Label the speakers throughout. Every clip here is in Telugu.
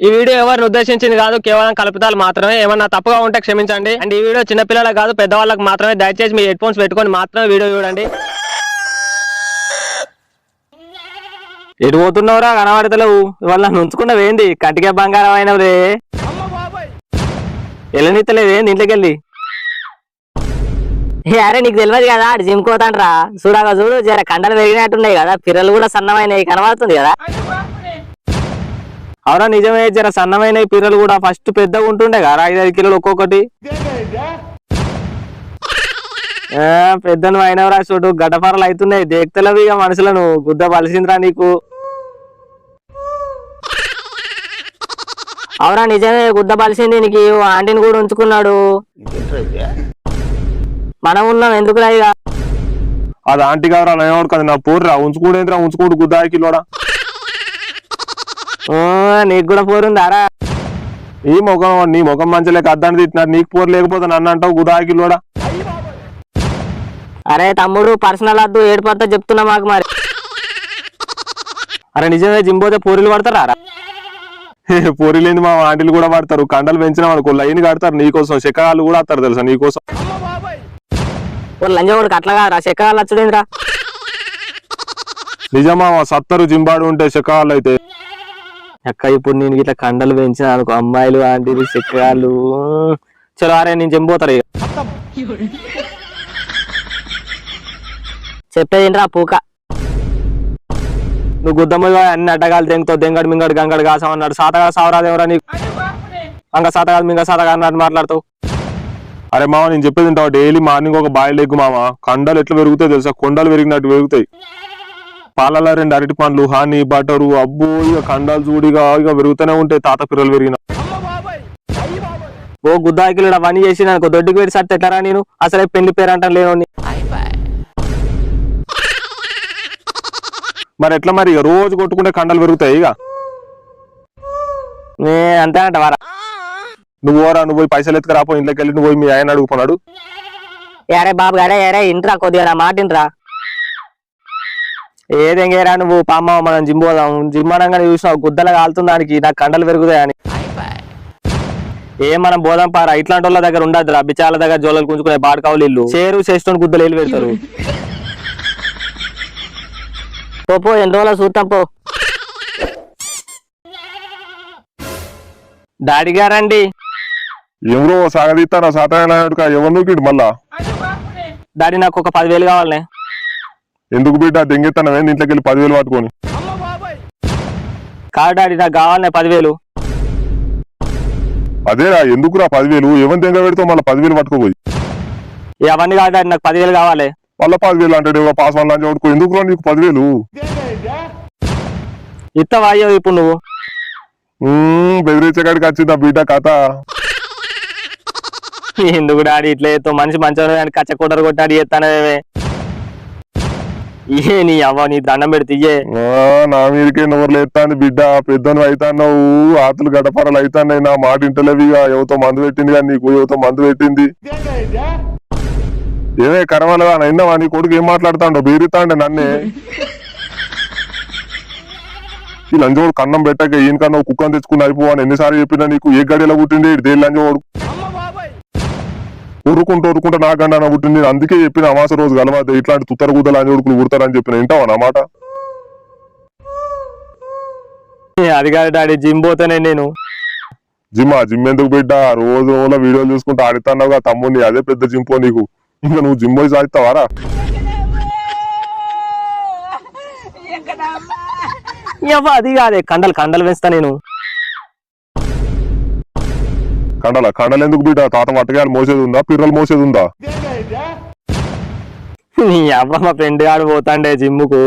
Speaker 1: ఈ వీడియో ఎవరిని ఉద్దేశించింది కాదు, కేవలం కల్పితాలు మాత్రమే. ఏమన్నా తప్పుగా ఉంటే క్షమించండి. అండ్ ఈ వీడియో చిన్నపిల్లలకు కాదు, పెద్దవాళ్ళకి మాత్రమే. దయచేసి మీ హెడ్ ఫోన్స్ పెట్టుకొని మాత్రమే వీడియో చూడండి. ఎటు పోతున్నావురా, కనబడతలేవు. ఇవాళ నుంచుకున్నావు ఏంది? కటిక బంగారం అయినవురే. వెళ్ళనిత్తలేదే ఇంట్లోకి వెళ్ళి.
Speaker 2: అరే నీకు తెలియదు కదా, అటు జిమ్ కోతాండ్రా. చూడగా చూడు, జర కండలు పెరిగినట్టున్నాయి కదా, పిర్రలు కూడా సన్నమైనవి కనబడుతుంది కదా.
Speaker 1: అవునా, నిజమే. జర సన్నమైన పిర్రలు కూడా ఫస్ట్ పెద్దగా ఉంటుండే కదా, 5-5 కిలోలు ఒక్కొక్కటి. పెద్దను అయినవరా చూడు, గడ్డపారలు అవుతున్నాయి. దేక్తలేవు ఇక మనుషులను. గుద్ద బలిసిందిరా నీకు.
Speaker 2: అవునా నిజమే, గుద్ద బలిసింది నీకు. ఆంటీని కూడా ఉంచుకున్నాడు. మనం ఉన్నాం ఎందుకు ఇక.
Speaker 3: అది ఆంటీ కావరా నయవాడు కదా, నా పోరురా. ఉంచుకోడేంద్రా, ఉంచుకోడు గుద్దాకిలోడా.
Speaker 1: నీకు కూడా పోరుందారా?
Speaker 3: ఈ ముఖం, నీ ముఖం మంచిలేక అద్దాన్ని తిట్టినాడు. నీకు పోరు లేకపోతే నన్ను అంటావు గుదాకిలోడా.
Speaker 2: అరే తమ్ముడు, పర్సనల్ వద్దు, ఏడుపడతా చెప్తున్నా మాకు మరి.
Speaker 1: అరే నిజమే, జిమ్ పోతే పూరీలు పడతారా?
Speaker 3: పోరిలేంది, మా ఆంటీలు కూడా పడతారు. కండలు పెంచిన వాళ్ళకు లైన్ కడతారు నీకోసం. శకాలు కూడా వస్తారు తెలుసా నీకోసం.
Speaker 2: లంజవాడికి అట్లా కాదురా, చెక్కగాళ్ళు వచ్చుడేంద్రా.
Speaker 3: నిజమా, సత్తరు జింబాడు ఉంటే శకాలు అయితే.
Speaker 1: అక్క ఇప్పుడు నేను ఇట్లా కండలు పెంచిన అనుకో, అమ్మాయిలు ఆంటీలు చెక్కగాళ్ళు. చలో అరే, నేను చెంపోతారు ఇక.
Speaker 2: చెప్పేదింట్రా పూక.
Speaker 1: నువ్వు గుద్దమ్మ అన్ని అడ్డగాలు తెంగుతావు. దెంగడు మింగడు గంగడు కాసం అన్నాడు. సాతగా సావరాదేవరా నీకు. అంగ సాతగాదు మింగ సాతగా అన్నట్టు మాట్లాడతావు.
Speaker 3: అరే మామ, నేను చెప్పేది తింటావు. డైలీ మార్నింగ్ ఒక బాయిల్ ఎగ్ మామ. కండలు ఎట్లా పెరుగుతాయి తెలుసా, కొండలు పెరిగినట్టు పెరుగుతాయి. పాలలో 2 అరటి పండ్లు, హాని, బటరు, అబ్బో ఇక కండలు చూడిగా ఇక పెరుగుతూనే ఉంటాయి. తాత పిల్లలు పెరిగిన.
Speaker 1: ఓ గుద్దాకిలు అవన్నీ చేసి నాకు దొడ్డికి పెట్టి సట్ ఎట్లరా నేను. అసలే పెళ్లి పేరు అంటాను లేను.
Speaker 3: మరి ఎట్లా మరి, ఇక రోజు కొట్టుకుంటే కండలు పెరుగుతాయి ఇక.
Speaker 1: అంతే అంటవారా?
Speaker 3: నువ్వు ఓరా, నువ్వు పోయి పైసలు ఎత్తుకురాపో. ఇంట్లోకి వెళ్ళి నువ్వు పోయి మీ ఆయన అడుగుకున్నాడు.
Speaker 2: అరే బాబు గడే, అరే ఇంట్రా కొద్దిగా నా మాట ఇంట్రా.
Speaker 1: ఏదెంగేరా నువ్వు. పామ్మ మనం జిమ్ పోదాం. జిమ్ అనగానే చూసినావు గుద్దలు కాలుతుంది దానికి. నాకు కండలు పెరుగుతాయని. మనం పోదాం పారా. ఇట్లాంటి వాళ్ళ దగ్గర ఉండద్దురా. బిచాల దగ్గర జోలలు గుంజుకునే బాడకావులు ఇల్లు. చేరు చేస్తున్న గుద్దలు వెళ్ళి పెడతారు.
Speaker 2: పో ఎన్ని రోజులు చూస్తాం పో.
Speaker 1: డాడీ గారండి.
Speaker 3: ఎవరో సాగదీస్తారా సాతాయనాయుడుక, ఎవరు నూకిడు మళ్ళా.
Speaker 1: డాడీ నాకు ఒక 10,000 కావాలనే.
Speaker 3: ఎందుకు బిడ్డ దెంగెత్తానవే ఇంట్లోకి వెళ్ళి 10,000 పట్టుకొని.
Speaker 1: కాదు డాడీ, నాకు కావాలనే 10,000.
Speaker 3: అదేరా, ఎందుకురా 10,000? ఎవరిని దెంగ పెడతావు మళ్ళీ 10,000 పట్టుకోపోయి.
Speaker 1: అవన్నీ కాదు డాడీ, నాకు 10,000 కావాలి.
Speaker 3: మళ్ళీ 10,000 అంటే పాస్ వన్ లాంటి పట్టుకో. ఎందుకురా నీకు 10,000?
Speaker 1: ఇత్తవా అయ్యో ఇప్పుడు నువ్వు?
Speaker 3: బెదిరించే కాడికి వచ్చిందా బిడ్డ కథ.
Speaker 1: ఎందుకు డాడీ ఇట్లా చేస్తావు? మనిషి మంచిగా కచ్చకూడరు కొట్టాడు చేస్తానవే. నీ అవ్వ, నీ దండం పెడితే
Speaker 3: నా మీదకే నోర్లు ఎత్తాను బిడ్డ. పెద్దను అవుతాన్నావు, ఆతులు గడపరలు అవుతాన్నాయి. నా మాట ఇంటలేవిగా. ఎవతో మందు పెట్టింది కానీ నీకు ఎవతో మందు పెట్టింది. ఏమే కరవాలగా అయినావా? నీ కొడుకు ఏం మాట్లాడుతాండో బీరుతాండే నన్నే. ఈ లంజోడు కన్నం పెట్టక ఈయన కన్నా కుక్కను తెచ్చుకుని అయిపోవని ఎన్నిసార్లు చెప్పినా నీకు. ఏ గడిలో పుట్టింది దేని లంజోడు? ఉరుకుంటూ నా గండ పుట్టింది. అందుకే చెప్పిన అమాస రోజు కలవద్దు. ఇట్లాంటి తుత్తర గుద్దలు లంజోడుకులు కుడతారని చెప్పిన. వింటావా నా మాట?
Speaker 1: అది కాదు డాడీ, జిమ్ పోతానే నేను.
Speaker 3: జిమ్ ఎందుకు బిడ్డ? రోజు వీడియోలు చూసుకుంటూ ఆడుతున్నావుగా తమ్ముడిని. అదే పెద్ద జింపో నీకు. ఇంకా నువ్వు జిమ్ పోయి సాగుతావారా?
Speaker 1: అది కాదే, కండలు పెంచుతా నేను.
Speaker 3: కండలు ఎందుకు బిడ్డ? తాత వట్టగాలు మోసేది ఉందా, పిర్రలు మోసేది ఉందా?
Speaker 1: నీ అవ్వ, మా ఫ్రెండ్ ఆడు పోతాండే జిమ్ముకు.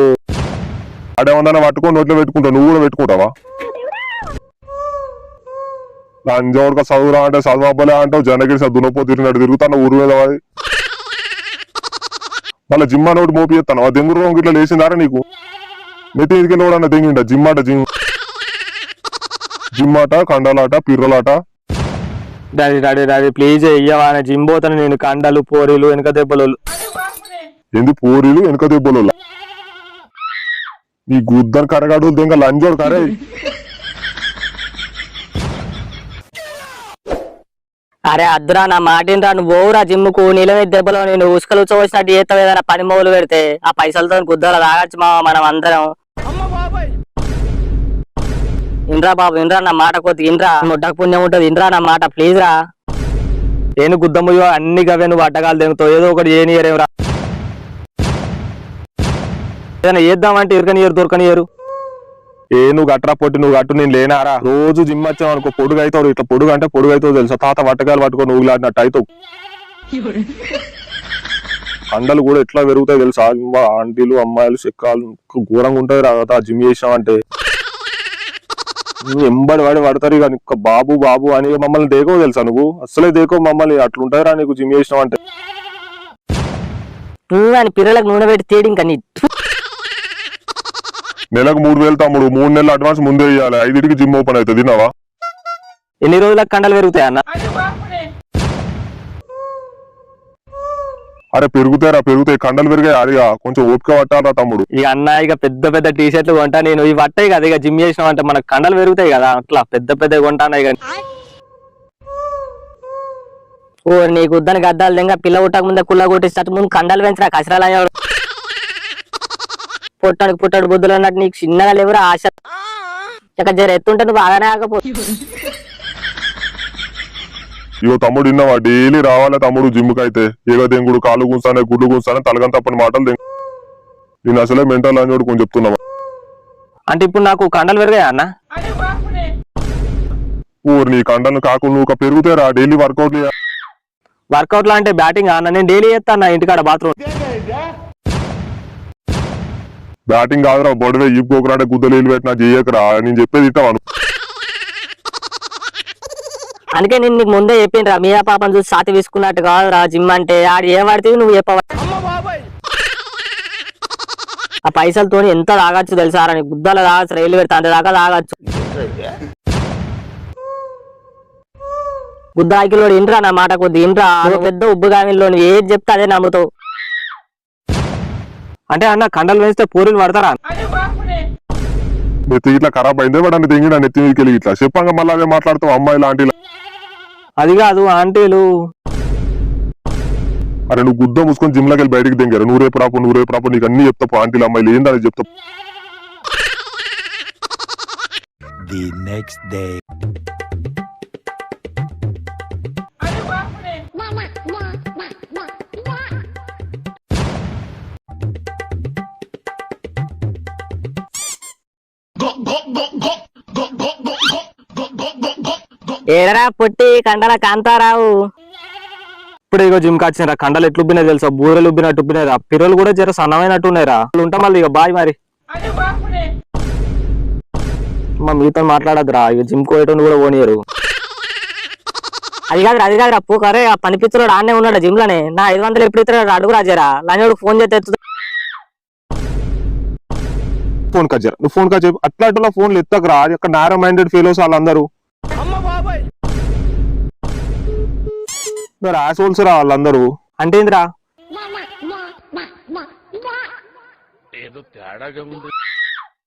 Speaker 3: ఆడేమన్నా పట్టుకొని నోట్లో పెట్టుకుంటావు. నువ్వు కూడా పెట్టుకుంటావా? లంజోడక చదువురా అంటే చదువు అవ్వలే అంటావు. జనగిరి దునపో తిరిగినట్టు తిరుగుతాను ఊరు మీద. మళ్ళీ జిమ్ నోటి మోపి చేస్తాను. ఆ దెంగురు ఇట్లా లేచిందారా నీకు? నెత్తి మీదకి కూడా దెంగిండ. జిమ్ ఆట, కండలాట, పిర్రలాట.
Speaker 1: డాడీ డాడీ డాడీ ప్లీజ్ ఇయ్యవా. జిమ్ పోతాను నేను. కండలు, పోరీలు, వెనక దెబ్బలు.
Speaker 3: ఎందు పోరీలు, వెనక దెబ్బలు? నీ గుద్దరు కరగాడు దెంగ లంజోడు కరే.
Speaker 2: అరే అద్దురా నా మాటినరా నువ్వు పోవురా జిమ్ముకు నిలవే దెబ్బలో నేను ఉసుకలు వచ్చినట్టు చేస్తావు ఏదైనా పని మొదలు పెడితే ఆ పైసలతో గుద్దలు తాగచ్చు మా మనం అందరం. ఇంద్రా బాబు ఇంద్రా నా మాట కొద్ది ఇంద్రా ముడ్డకు పుణ్యం ఉంటది ఇంద్రా నా మాట ప్లీజ్ రా.
Speaker 1: నేను గుద్దమ్మ అన్ని గవే నువ్వు అడ్డగాలు తెగుతావు ఏదో ఒకటి చేయనియరేమరా. ఏదైనా చేద్దామంటే ఇరకనియరు దొరకనియరు.
Speaker 3: నువ్వు గట్రా పొట్టి నువ్వు గట్టు నేను లేనారా. రోజు జిమ్ వచ్చావు అనుకో పొడుగు అవుతావు. ఇట్లా పొడుగు అంటే పొడుగు అవుతావు తెలుసా. తాత వట్టకాయలు పట్టుకొని నువ్వు లాడినట్టు అవుతావు. కండలు కూడా ఎట్లా పెరుగుతాయి తెలుసా. ఆంటీలు అమ్మాయిలు చెక్కాలు ఘోరంగా ఉంటాయి రా జిమ్ చేసావంటే. నువ్వు ఎంబడి వాడి పడతారు ఇక బాబు బాబు అని మమ్మల్ని దేకో తెలుసా నువ్వు. అసలే దేకో మమ్మల్ని. అట్లుంటాయిరా నీకు జిమ్ చేసినావు అంటే.
Speaker 2: నువ్వు అని పిల్లలకు నూనె పెట్టి తేడి ఇంకా నీ
Speaker 3: నెలకు 3000 తమ్ముడు. 3 నెలలు అడ్వాన్స్ ముందే ఇవ్వాలి. 5కి జిమ్ ఓపెన్ అవుతుంది. తిన్నావా?
Speaker 1: ఎన్ని రోజులకు కండలు పెరుగుతాయి అన్న?
Speaker 3: అరే పెరుగుతాయి కండలు పెరిగాయి. అడిగా కొంచెం ఓపిక పట్టాలా తమ్ముడు.
Speaker 1: ఇక అన్న ఇక పెద్ద పెద్ద టీ షర్ట్లు కొంటా నేను. ఇవి పట్టాయి కదా ఇక జిమ్ చేసినావు అంటే మనకు కండలు పెరుగుతాయి కదా. అట్లా పెద్ద పెద్ద కొంటాను ఇక.
Speaker 2: ఓ నీకు ఉద్దని గద్దాలు ఇంకా పిల్ల పుట్టక ముందే కుళ్ళ కొట్టిస్తట్టు ముందు కండలు పెంచరా కసరాలు పుట్టాడు బుద్ధులు అన్నట్టు నీకు చిన్నగా లేవురా ఆశ. ఇక జర ఎత్తుంటే నువ్వు బాగానే ఆకపో.
Speaker 3: ఇగో తమ్ముడు విన్నావా. డైలీ రావాలా తమ్ముడు జిమ్ కి అయితే. ఏదో దెంగుడు కాళ్ళు కూర్చానే గుడ్లు కూర్చానే తలగని తప్పని మాటలు నేను అసలే మెంటల్ అని కొంచెం చెప్తున్నావా.
Speaker 1: అంటే ఇప్పుడు నాకు కండలు పెరిగాయా అన్న?
Speaker 3: ఊరు నీ కండలు కాకు నువ్వు పెరుగుతారా. డైలీ
Speaker 1: వర్కౌట్ లో అంటే బ్యాటింగ్ అన్న నేను డైలీ చేస్తాను ఇంటికాడ బాత్రూమ్.
Speaker 3: బ్యాటింగ్ కాదురా బొడవే ఇప్పుకోకరాడే గుద్దలు పెట్టినా చెయ్యకరా. నేను చెప్పేది ఇస్తాను.
Speaker 2: అందుకే నేను నీకు ముందే చెప్పిండ్రా మీరా పాపం చూసి సాతి తీసుకున్నట్టు కాదురా జిమ్ అంటే. ఆడు ఏ పడితే నువ్వు చెప్పవ. ఆ పైసలతో ఎంత తాగచ్చు తెలుసారా. నీకు గుద్దలు తాగచ్చు రైలు పెడతా అంత దాకా తాగచ్చు. గుద్దాకిలో ఇంట్రా నా మాట కొద్ది ఇంట్రా. పెద్ద ఉబ్బుగామిలో నువ్వు ఏది చెప్తే అదే నమ్ముతావు.
Speaker 1: అంటే అన్న కండలు వేస్తే పూరీలు పడతారా?
Speaker 3: నెత్తి ఇట్లా ఖరాబ్ అయిందే వాడు తెంగిడా నెత్తి మీదకి వెళ్ళి ఇట్లా చెప్పంగా మళ్ళీ అదే మాట్లాడుతావు అమ్మాయిలు ఆంటీలు.
Speaker 1: అది కాదు ఆంటీలు.
Speaker 3: అరే నువ్వు గుద్ద మూసుకొని జిమ్ లోకి వెళ్ళి బయటికి తెంగారు. నువ్వు రేపు రాపు నీకు అన్ని చెప్తావు. ఆంటీలు అమ్మాయిలు ఏందని చెప్తావు.
Speaker 4: The next day.
Speaker 2: ఏడరా పొట్టి కండల కాంతారావు.
Speaker 1: ఇప్పుడు ఇక జిమ్ కి వచ్చినారా కండలు ఎట్లు ఉబ్బినాయి తెలుసా. బూరెలు ఉబ్బినట్టు ఉబ్బినాయి రా. పిల్లలు కూడా జర సన్నమైనట్టు ఉన్నాయిరా. ఉంటాం మళ్ళీ ఇక బాయ్ మరి. మా మీతో మాట్లాడదురా. ఇక జిమ్ కోయటం కూడా పోనీయరు.
Speaker 2: అది కాదురా పోకరే ఆ పనిపిత్రుడు ఆడనే ఉన్నాడు జిమ్ లోనే. నా 500 ఎప్పుడు ఇస్తాడు అడుగురా జరా. లంజోడు ఫోన్ చేస్తే
Speaker 3: ఫోన్ కట్ చేయరా. నువ్వు ఫోన్ కట్ చేయ. అట్లా ఫోన్లు ఎత్తకరా. అక్కడ నారో మైండెడ్ ఫెలోస్ వాళ్ళందరూ ఆసోల్స్ రా వాళ్ళందరూ.
Speaker 1: అంటే ఏందిరా?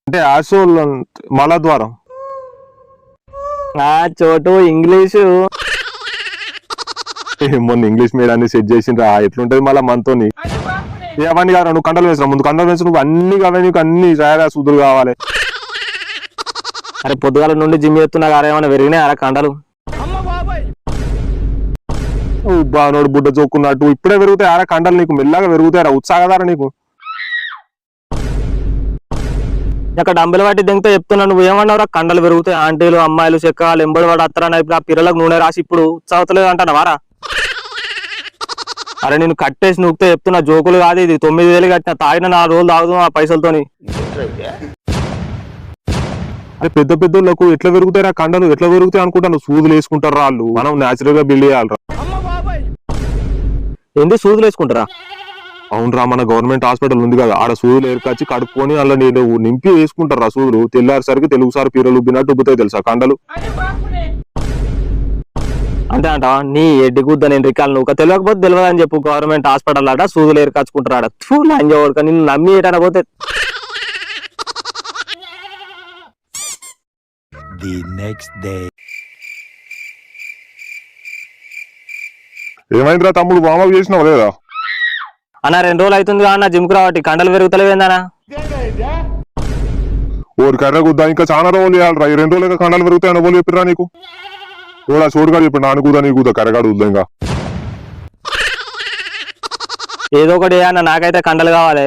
Speaker 3: అంటే ఆసోల్ మలద్వారం
Speaker 1: చోటు ఇంగ్లీషు.
Speaker 3: మొన్న ఇంగ్లీష్ మీడియాన్ని సెట్ చేసిండ్రా. ఎట్లుంటది మళ్ళీ మనతోని. అవన్నీ కాదు నువ్వు కండలు వేసినా ముందు కండలు వేసి నువ్వు అన్ని కావాలి. నీకు అన్ని సాయరా సూదులు కావాలి.
Speaker 1: అరే పొద్దుగాల నుండి జిమ్ చేస్తున్నా కదా ఏమైనా పెరిగినాయి అలా కండలు?
Speaker 3: బానోడు బుడ్డ చోక్కున్నట్టు ఇప్పుడే పెరుగుతాయి ఆరా కండలు. నీకు మెల్లగా పెరుగుతాయరా. ఉత్సాహదారా నీకు.
Speaker 1: ఇక్కడ డంబెలు పట్టి దింగితే చెప్తున్నా నువ్వు ఏమన్నావురా కండలు పెరుగుతాయి ఆంటీలు అమ్మాయిలు చెక్కలు ఎంబడి వాడు అత్తరా. ఇప్పుడు ఆ పిల్లలకు నూనె రాసి ఇప్పుడు ఉత్సాహతలేదు అంటానవారా? అరే నేను కట్టేసి నూకితే చెప్తున్నా జోకులు కాదు ఇది. 9000 కట్టిన తాగిన 4 రోజులు తాగుదాం ఆ పైసలతోని.
Speaker 3: అరే పెద్ద పెద్దోళ్ళకు ఎట్లా పెరుగుతారా కండలు. ఎట్లా పెరుగుతాయి అనుకుంటాను. సూదులు వేసుకుంటారు వాళ్ళు. మనం నేచురల్ గా బిల్డ్ చేయాలరా.
Speaker 1: ఏంటి సూదులు వేసుకుంటారా?
Speaker 3: అవునరా మన గవర్నమెంట్ హాస్పిటల్ ఉంది కదా ఆడ సూదులు ఏర్కొచ్చి కడుక్కొని అలా నేను నింపి వేసుకుంటారు రా సూదులు. తెల్లారిసరికి తెలుగుసారి పీరలు ఉబ్బినట్టు ఉబ్బుతాయి తెలుసా కండలు.
Speaker 1: అంటే అంట నీ ఎడ్డి గుద్ద నేను రికాలు నువ్వు తెలియకపోతే తెలియదు అని చెప్పు. గవర్నమెంట్ హాస్పిటల్ ఆడ సూదులు ఏర్కొచ్చుకుంటారు ఆడ. లంజోడుక నిన్ను నమ్మి ఏటైనా పోతే.
Speaker 4: The next day.
Speaker 3: ఏమైందిరా తమ్ముడు వామప్ చేసినావు లేదా?
Speaker 1: అన్న 2 రోజులు అవుతుంది అన్న జిమ్ కు రావట్టి కండలు పెరుగుతలేవేందన్నా?
Speaker 3: ఓరి కర్ర గుద్దా ఇంకా చాలా రోజులు చేయాలరా. ఈ 2 రోజులుగా కండలు పెరుగుతాయని ఎవరు చెప్పిరా నీకు? ఓడా చోటుగా చెప్పి నాన్న కూదా నీ కూదా కర్రగాడు వద్దా ఇంకా.
Speaker 1: ఏదో ఒకటి అన్న నాకైతే కండలు కావాలి.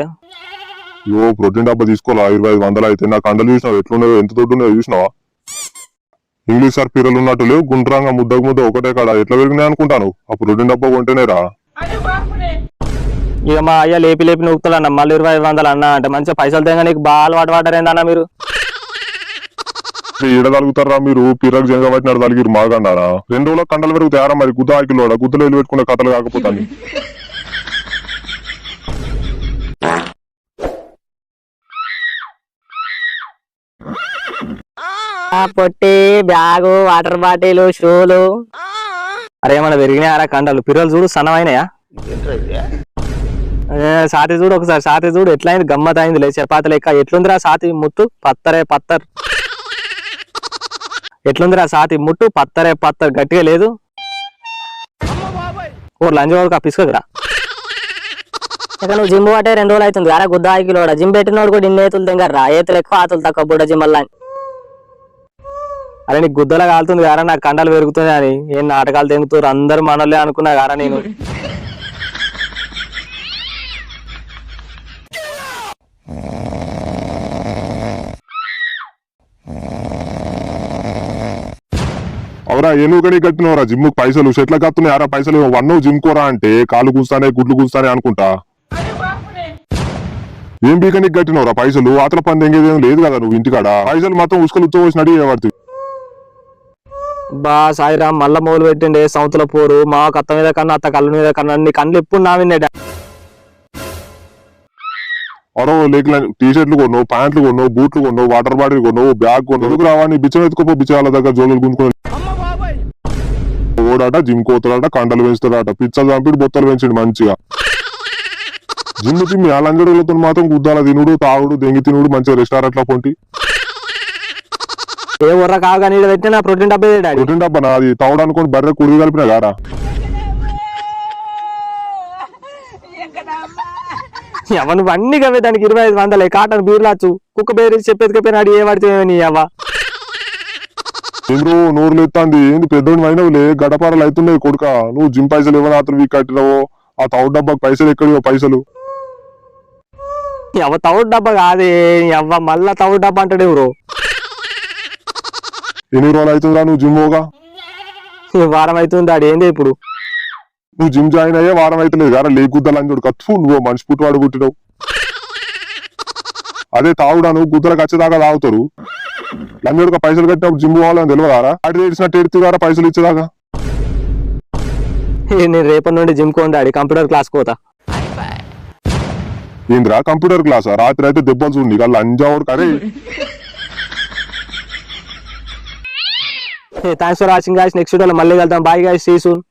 Speaker 3: ప్రోటీన్ డబ్బా తీసుకోవాలా 2500 అయితే. నా కండలు చూసినావు ఎట్లున్నాయో, ఎంత దొడ్డు ఉన్నాయో చూసినావా? ఇంగ్లీష్ సార్ పీరలు ఉన్నట్టు లేవు, గుండ్రంగా ముద్దకు ముద్ద ఒకటే కాడ ఎట్లా పెరిగినాయి అనుకుంటాను. ఆ ప్రోటీన్ డబ్బా కొంటేనే రా.
Speaker 1: ఇక మా అయ్య లేపి లేపి నూకుతాలన్న మళ్ళీ 2500 అన్న అంటే మంచిగా పైసలు తెగ నీకు బాగా అలవాటు పడ్డారేందన్న మీరు?
Speaker 3: ఈడ తలుగుతారా మీరు? పీరకు జంగ పట్టినాడు తలిగిరు మాగండారా. 2 రోజుల కండలు పెరుగుతాయారా మరి? గుద్ద ఆకిలోడా గుద్దలు వెళ్ళి పెట్టుకునే కథలు కాకపోతాను.
Speaker 2: పొట్టి బ్యాగు, వాటర్ బాటిల్, షూలు.
Speaker 1: అరే ఏమన్నా పెరిగినాయారా కండలు? పిల్లలు చూడు సన్నమైనాయా? సాతి చూడు ఒకసారి, సాతి చూడు ఎట్లయింది, గమ్మత్ అయింది లే చపాతి లెక్క. ఎట్లుందిరా సాతి ముట్టు పత్తరే పత్తర్? ఎట్లుందిరా సాతి ముట్టు పత్తరే పత్తర్? గట్టిగా లేదు ఓ లంచ్ వరకు ఆ పిసుకరా.
Speaker 2: ఇక నువ్వు జిమ్ పట్టే 2 రోజులు అవుతుంది అరే గుద్ద ఆకిలోడా. జిమ్ పెట్టినోడు కూడా ఇన్ని ఏతులు తెంగర్రా. ఏతులు ఎక్కువ ఆతులు తక్కువ బుడ్డ జిమ్ వల్ల.
Speaker 1: అరే నీకు గుద్దలా కాలుతుంది కారా నాకు కండలు పెరుగుతుంది అని. ఏం నాటకాలు తెంగుతారు అందరు మనోళ్ళే అనుకున్నా కారా నేను.
Speaker 3: అవరా ఎనుకని కట్టినవరా జిమ్ పైసలు చెట్ల కత్తున్నాయి ఆరా పైసలు. వన్ జిమ్ కోరా అంటే కాలు కూస్తానే గుడ్లు కూస్తానే అనుకుంటా. ఏం బీకనికి కట్టినవరా పైసలు? ఆతల పని ఎంగేదేం లేదు కదా నువ్వు ఇంటికాడ. పైసలు మొత్తం ఉసుకలు ఉచ్చవచ్చినట్టు ఏమడుతుంది.
Speaker 1: బా సాయిరామ్ మళ్ళా మొదలు పెట్టిండే సంవత్సరం పోరు. మా అత్త మీద కన్నా అత్త కళ్ళ మీద కన్నా నీ కళ్ళు ఎప్పుడు నా విన్నాడా?
Speaker 3: అరో లేక టీషర్ట్లు కొన్నావు, ప్యాంట్లు కొన్నావు, బూట్లు కొన్నావు, వాటర్ బాటిల్ కొన్నావు, బ్యాగ్ కొన్నావు. ఎందుకు రావని బిచ్చం ఎత్తుకోపో బిచ్చాల దగ్గర జోలు గుంజుకొని. ఓడాట జిమ్ కోతాడట, కండలు పెంచుతాడట, పిచ్చలు చంపిడు బొత్తలు పెంచండి మంచిగా. జిమ్ లంజడులతో మాత్రం గుద్దాల తినుడు, తాగుడు, దెంగి తినుడు, మంచిగా రెస్టారెంట్ లో పొంటి.
Speaker 1: ఏ ఉర్ర కాగా నీడ పెట్టినా ప్రోటీన్ డబ్బా డాడీ.
Speaker 3: ప్రోటీన్ డబ్బా నాది తాగుడు అనుకోని బర్రె కుడి కలిపినా గారా.
Speaker 1: ఎవరు అన్ని కవే దానికి 2500 కాటన్ బీర్లాచ్చు కుక్క బేరేసి చెప్పేదికపోయినాడు ఏ పడితే నీ అవ్వ.
Speaker 3: ఇంద్రు నోరులు ఎత్తాంది ఏంది పెద్దోడి అయినవులే గడపారాలు అవుతున్నాయి కొడుక. నువ్వు జిమ్ పైసలు ఇవ్వని అతను వీక్ కట్టినావో ఆ తౌడు డబ్బాకి పైసలు ఎక్కడివో పైసలు.
Speaker 1: ఎవ తౌడు డబ్బా కాదే అవ్వ మళ్ళా తౌడు డబ్బా అంటాడు ఎవరు?
Speaker 3: ఎన్ని రోజులు అవుతుందా నువ్వు జిమ్ పోగా?
Speaker 1: వారం అవుతుంది డాడీ. ఏంది ఇప్పుడు?
Speaker 3: నువ్వు జిమ్ జాయిన్ అయ్యే వారం అవుతలేదు గారా. లేకుద్దా లంజోడు కత్తు నువ్వు మనిషి పుట్టువాడు పుట్టినావు. అదే తాగుడా నువ్వు గుద్దలకు వచ్చేదాకా తాగుతారు. లంజోడుగా పైసలు కట్టినప్పుడు జిమ్ పోవాలని తెలియదారా? అటు ఏడిచినట్టు ఎడుతుగారా పైసలు ఇచ్చేదాకా.
Speaker 1: నేను రేపటి నుండి జిమ్ కోండి డాడీ, కంప్యూటర్ క్లాస్ పోతా.
Speaker 3: ఏంద్రా కంప్యూటర్ క్లాసా? రాత్రి అయితే దెబ్బలు చూడండి ఇక లంజావుడు కరే.
Speaker 1: Thanks for watching guys. Next వీడియోలో మళ్ళీ వెళ్తాం. Bye guys, see you soon.